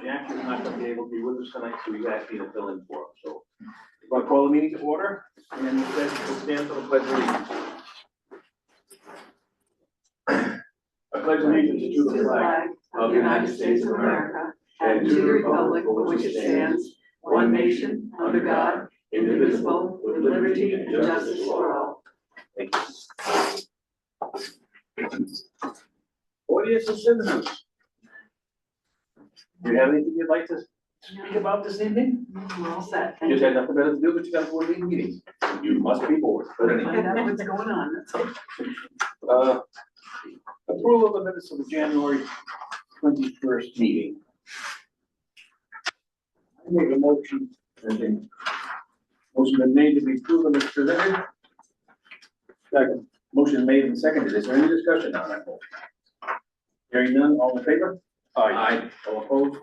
Jack is not going to be able to be with us tonight, so he's asked me to fill in for him. So I'm going to call the meeting to order, and we'll stand for the pledge of allegiance. I pledge allegiance to the flag of the United States of America and to the republic for which it stands, one nation, under God, indivisible, with liberty and justice for all. Thank you. Audience and citizens, do you have anything you'd like to speak about this evening? We're all set. You just had nothing better to do, but you got 4 meetings. You must be bored. But anyway. Find out what's going on, that's all. Approval of the minutes of the January 21st meeting. I make a motion, and then motion been made to be approved as presented. Second. Motion made and seconded. Is there any discussion on that motion? Hearing none, all in favor? Aye. All opposed?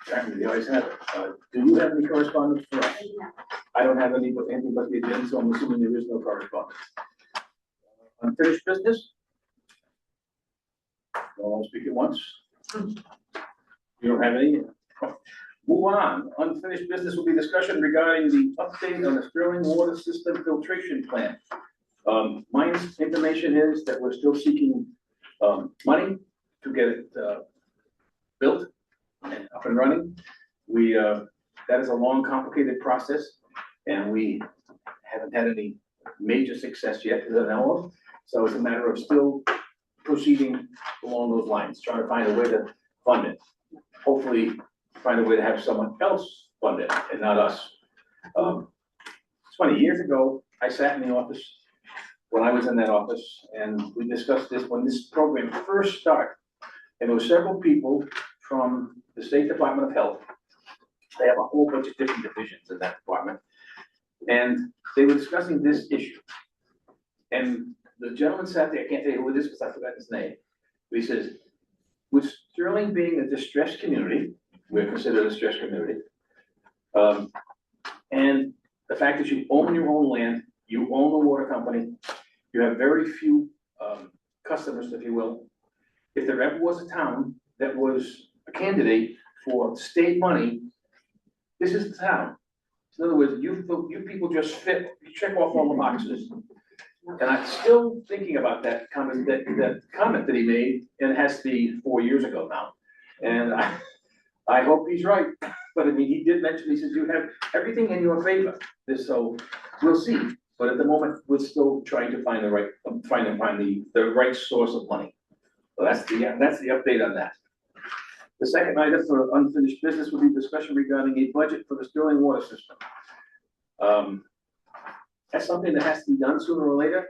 Apparently, the ayes have it. Do you have any correspondence for us? I don't have anything but the agenda, so I'm assuming there is no correspondence. Unfinished business? Don't speak at once. You don't have any? Move on. Unfinished business will be discussion regarding the update on the Sterling water system filtration plant. My information is that we're still seeking money to get it built and up and running. That is a long, complicated process, and we haven't had any major success yet that I know of. So it's a matter of still proceeding along those lines, trying to find a way to fund it. Hopefully, find a way to have someone else fund it and not us. 20 years ago, I sat in the office when I was in that office, and we discussed this when this program first started. And there were several people from the State Department of Health. They have a whole bunch of different divisions in that department. And they were discussing this issue. And the gentleman sat there, I can't tell you who it is because I forgot his name. But he says, with Sterling being a distressed community, we're considered a distressed community. And the fact that you own your own land, you own the water company, you have very few customers, if you will. If there ever was a town that was a candidate for state money, this is the town. In other words, you people just fit, you check off all the boxes. And I'm still thinking about that comment that he made, and it has to be 4 years ago now. And I hope he's right. But I mean, he did mention, he says, you have everything in your favor. So we'll see. But at the moment, we're still trying to find the right, the right source of money. So that's the update on that. The second item for unfinished business will be discussion regarding a budget for the Sterling water system. That's something that has to be done sooner or later.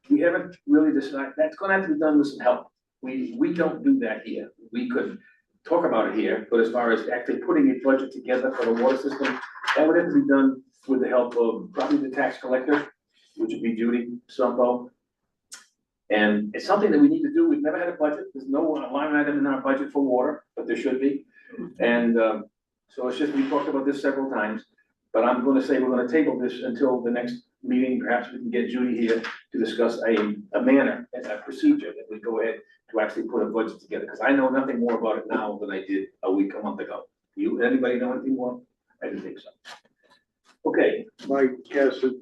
We haven't really decided. That's going to have to be done with some help. We don't do that here. We could talk about it here, but as far as actually putting a budget together for the water system, that would have to be done with the help of probably the tax collector, which would be Judy Sumpo. And it's something that we need to do. We've never had a budget. There's no line item in our budget for water, but there should be. And so it's just, we talked about this several times, but I'm going to say we're going to table this until the next meeting. Perhaps we can get Judy here to discuss a manner and a procedure that we go ahead to actually put a budget together. Because I know nothing more about it now than I did a month ago. Anybody know anything more? I didn't think so. Okay. My guess is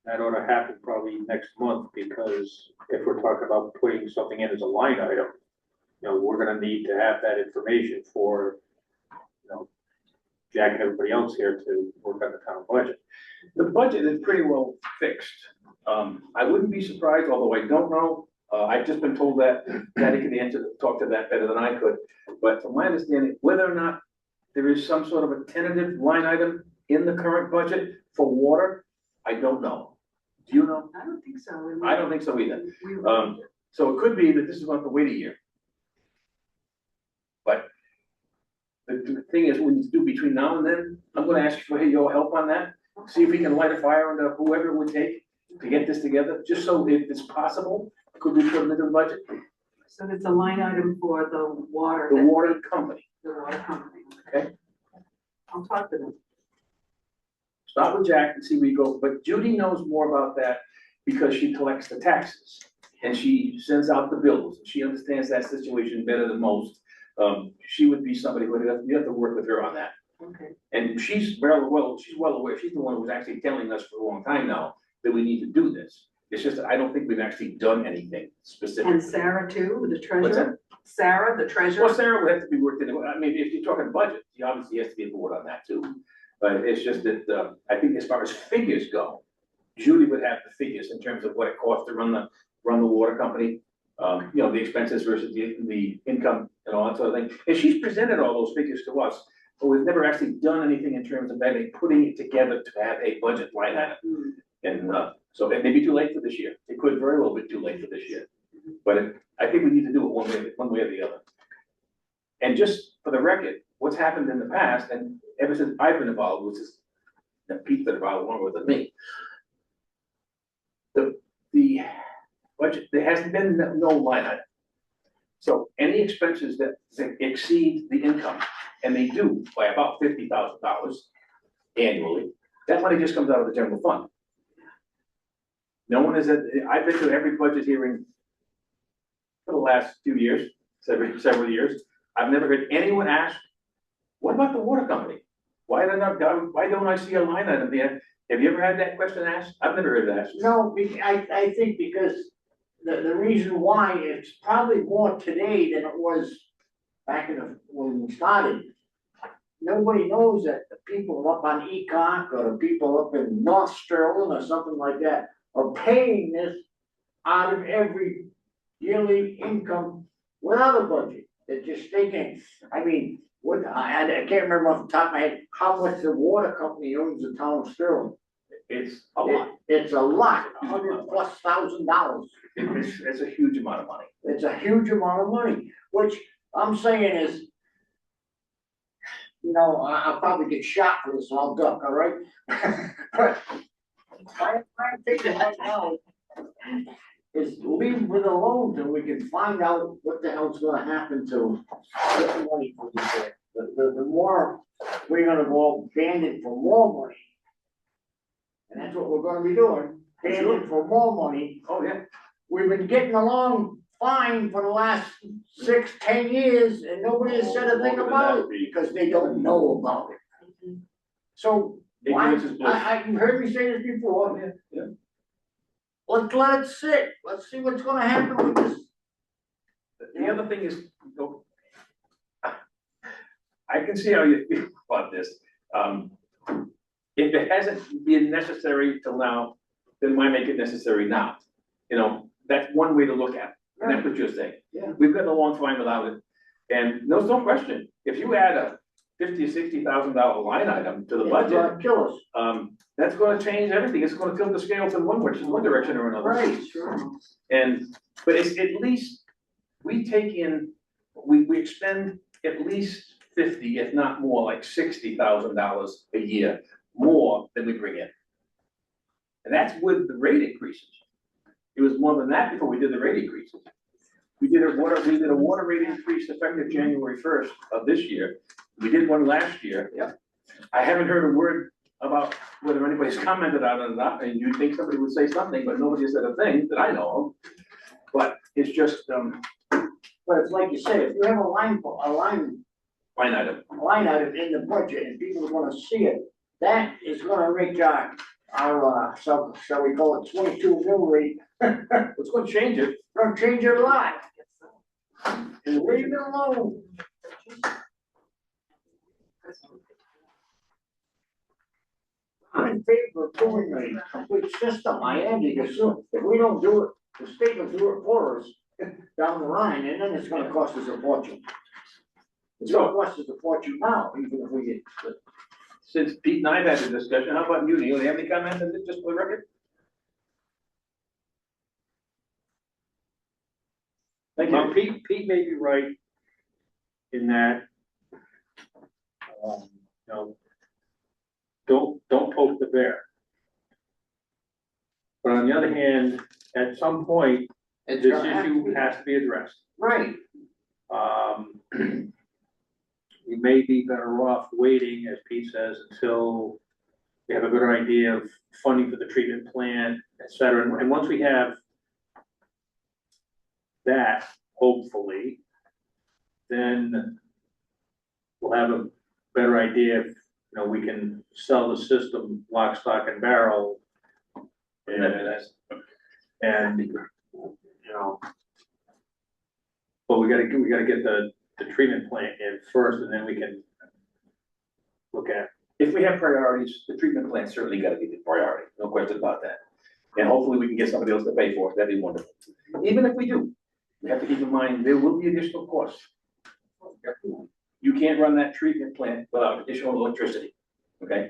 that ought to happen probably next month, because if we're talking about putting something in as a line item, we're gonna need to have that information for, Jack and everybody else here to work on the town budget. The budget is pretty well fixed. I wouldn't be surprised, although I don't know. I've just been told that Patty could talk to that better than I could. But from my understanding, whether or not there is some sort of a tentative line item in the current budget for water, I don't know. Do you know? I don't think so. I don't think so either. So it could be that this is going to have to wait a year. But the thing is, we need to do between now and then, I'm going to ask for your help on that. See if we can light a fire under whoever it would take to get this together, just so if it's possible, could we put it into the budget? So it's a line item for the water. The water company. The water company. Okay. I'll talk to them. Start with Jack and see where you go, but Judy knows more about that because she collects the taxes and she sends out the bills, and she understands that situation better than most. She would be somebody who you have to work with her on that. Okay. And she's she's well aware, she's the one who's actually telling us for a long time now that we need to do this. It's just that I don't think we've actually done anything specific. And Sarah too, the What's treasurer? Sarah, the treasurer? Well, Sarah would have to be worked in, I mean, if you're talking budget, she obviously has to be aboard on that too. But it's just that, I think as far as figures go, Julie would have the figures in terms of what it costs to run the water company. You know, the expenses versus the income and all that sort of thing. And she's presented all those figures to us, but we've never actually done anything in terms of maybe putting it together to have a budget line item. And, so it may be too late for this year. It could very well be too late for this year. But I think we need to do it one way or the other. And just for the record, what's happened in the past, and ever since I've been involved, which is, Pete's been involved longer than me. The budget, there hasn't been no line item. So any expenses that exceed the income, and they do by about $50,000 annually, that money just comes out of the general fund. No one is I've been to every budget hearing for the last few years, several years. I've never heard anyone ask, what about the water company? Why don't I see a line item there? Have you ever had that question asked? I've never heard it asked. No, I think because the reason why it's probably more today than it was back when we started. Nobody knows that the people up on Ecock or the people up in North Sterling or something like that are paying this out of every yearly income without a budget. They're just thinking, I mean, I can't remember off the top of my head how much the water company owns the town of Sterling. It's a lot. It's a lot, $100,000+. It's a huge amount of money. It's a huge amount of money, which I'm saying is, you know, I'll probably get shot for this, I'll duck, all right? But I'm thinking right now is leave it alone till we can find out what the hell's gonna happen to get the money from there. The more we're gonna go bandit for more money. And that's what we're gonna be doing, bandit for more money. Oh, yeah. We've been getting along fine for the last 6, 10 years, and nobody has said a thing about it because they don't know about it. So, why, you've heard me say this before. Yeah. Let's let it sit, let's see what's gonna happen with this. The other thing is, I can see how you feel about this. If it hasn't been necessary till now, then why make it necessary now? You know, that's one way to look at it, and that's what you're saying. Yeah. We've gotten a long time without it, and there's no question, if you add a $50,000 or $60,000 line item to the budget, It's gonna kill us. that's gonna change everything, it's gonna tilt the scales in one direction or another. Right. Sure. But it's at least, we take in, we expend at least 50, if not more, like $60,000 a year, more than we bring in. And that's with the rate increases. It was more than that before we did the rate increases. We did a water rate increase effective January 1st of this year. We did one last year. Yeah. I haven't heard a word about whether anybody's commented on it or not, and you'd think somebody would say something, but nobody said a thing that I know of. But it's just, But it's like you said, if you have a line item. item in the budget and people are gonna see it, that is gonna make our shall we call it 22 mill rate, It's gonna change it. gonna change your life. And leave it alone. I'm in favor of doing a complete system, I am, because if we don't do it, the state will do it for us down the line, and then it's gonna cost us a fortune. It's gonna cost us a fortune now, even if we get. Since Pete and I have had the discussion, how about you, Neil? Do you have any comments on this, just for the record? Thank Well, you. Pete may be right in that, you know, don't poke the bear. But on the other hand, at some point, It's this gonna have to issue be. has to be addressed. Right, We may be better off waiting, as Pete says, until we have a better idea of funding for the treatment plant, et cetera. And once we have that, hopefully, then we'll have a better idea if, we can sell the system lock, stock and barrel. And, but we gotta get the treatment plant in first, and then we can look at. If we have priorities, the treatment plant certainly gotta be the priority, no question about that. And hopefully we can get somebody else to pay for it, that'd be wonderful. Even if we do, we have to keep in mind, there will be additional costs. You can't run that treatment plant without additional electricity, okay?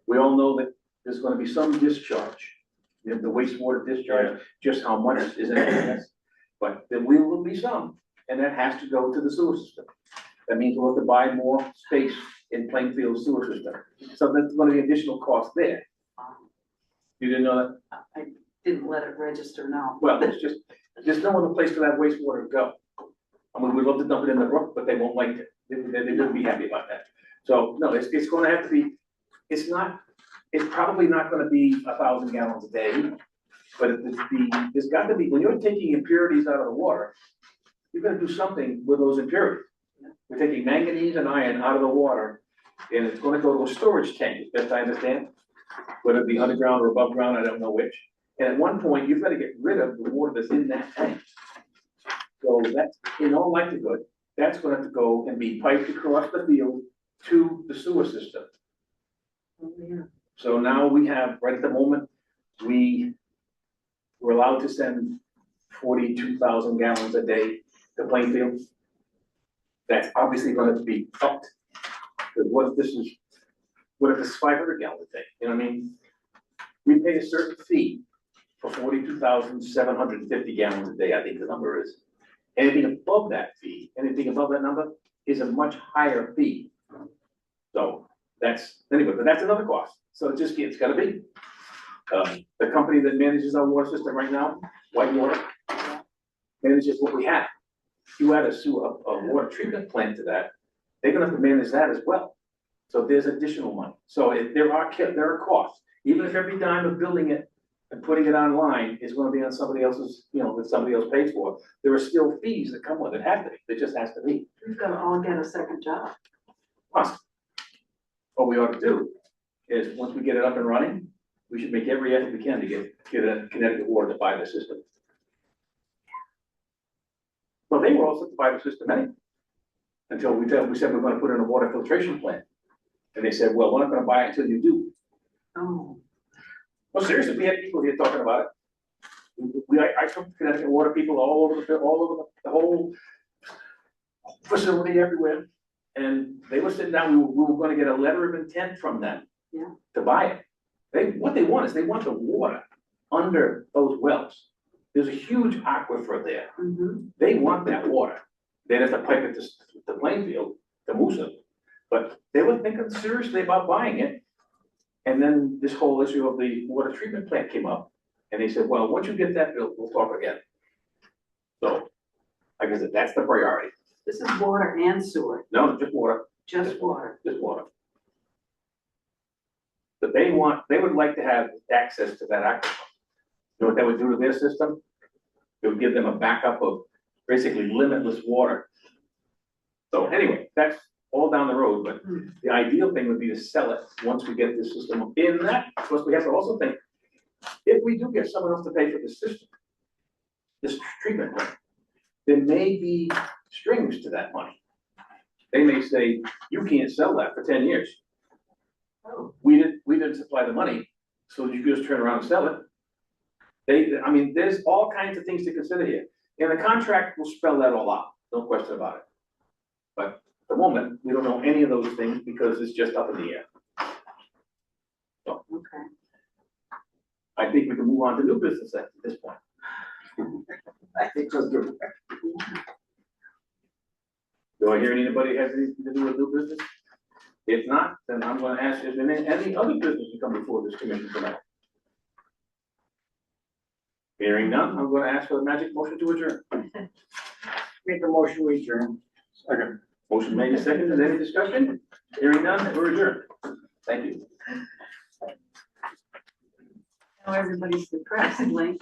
We all know that there's gonna be some discharge, the wastewater discharge, just how much isn't it? But there will be some, and that has to go to the sewer system. That means we'll have to buy more space in Plainfield sewer system. So that's gonna be additional cost there. You didn't know that? I didn't let it register, no. Well, it's just, there's no other place for that wastewater to go. I mean, we'd love to dump it in the brook, but they won't like it. They wouldn't be happy about that. So, no, it's gonna have to be, it's probably not gonna be 1,000 gallons a day. But there's got to be, when you're taking impurities out of the water, you're gonna do something with those impurities. We're taking manganese and iron out of the water, and it's gonna go to a storage tank, as best I understand. Whether it be underground or above ground, I don't know which. And at one point, you've gotta get rid of the water that's in that tank. So that's, in all likelihood, that's gonna have to go and be piped across the field to the sewer system. Oh, yeah. So now we have, right at the moment, we're allowed to send 42,000 gallons a day to Plainfield. That's obviously gonna be upped. Because what if this is 500 gallons a day, you know what I mean? We pay a certain fee for 42,750 gallons a day, I think the number is. Anything above that fee, anything above that number is a much higher fee. So that's, anyway, but that's another cost. So it's gotta be. The company that manages our water system right now, Whitewater, manages what we have. You add a water treatment plant to that, they're gonna have to manage that as well. So there's additional money. So there are costs, even if every dime of building it and putting it online is gonna be on somebody else's, that somebody else pays for, there are still fees that come with it, have to be, there just has to be. We've got to all get a second job. Plus, what we ought to do is, once we get it up and running, we should make every effort we can to get Connecticut Water to buy the system. Well, they were also to buy the system anyway, until we said we're gonna put in a water filtration plant. And they said, well, we're not gonna buy it until you do. Oh, Well, seriously, we had people here talking about it. I took Connecticut Water people all over the whole facility everywhere. And they were sitting down, we were gonna get a letter of intent from them. Yeah. To buy it. What they want is they want the water under those wells. There's a huge aquifer there. mm-hmm. They want that water. They'd have to pipe it to Plainfield, to Moosa. But they were thinking seriously about buying it. And then this whole issue of the water treatment plant came up. And they said, well, once you get that built, we'll talk again. So, like I said, that's the priority. This is water and sewer, No, just water, just water. just water. But they would like to have access to that aquifer. You know what that would do to their system? It would give them a backup of basically limitless water. So anyway, that's all down the road, but the ideal thing would be to sell it once we get this system in that. Plus, we have to also think, if we do get someone else to pay for this system, this treatment plant, there may be strings to that money. They may say, you can't sell that for 10 years. Oh, We didn't supply the money, so you could just turn around and sell it. I mean, there's all kinds of things to consider here. And the contract will spell that all out, no question about it. But at the moment, we don't know any of those things because it's just up in the air. okay. I think we can move on to new business at this point. I think so too. Do I hear anybody has anything to do with new business? If not, then I'm gonna ask, is there any other business to come before this commission tonight? Hearing none, I'm gonna ask for the magic motion to adjourn. Make a motion, we adjourn. Second. Motion made and seconded, any discussion? Hearing none, we're adjourned. Thank you. Now everybody's depressed, Link.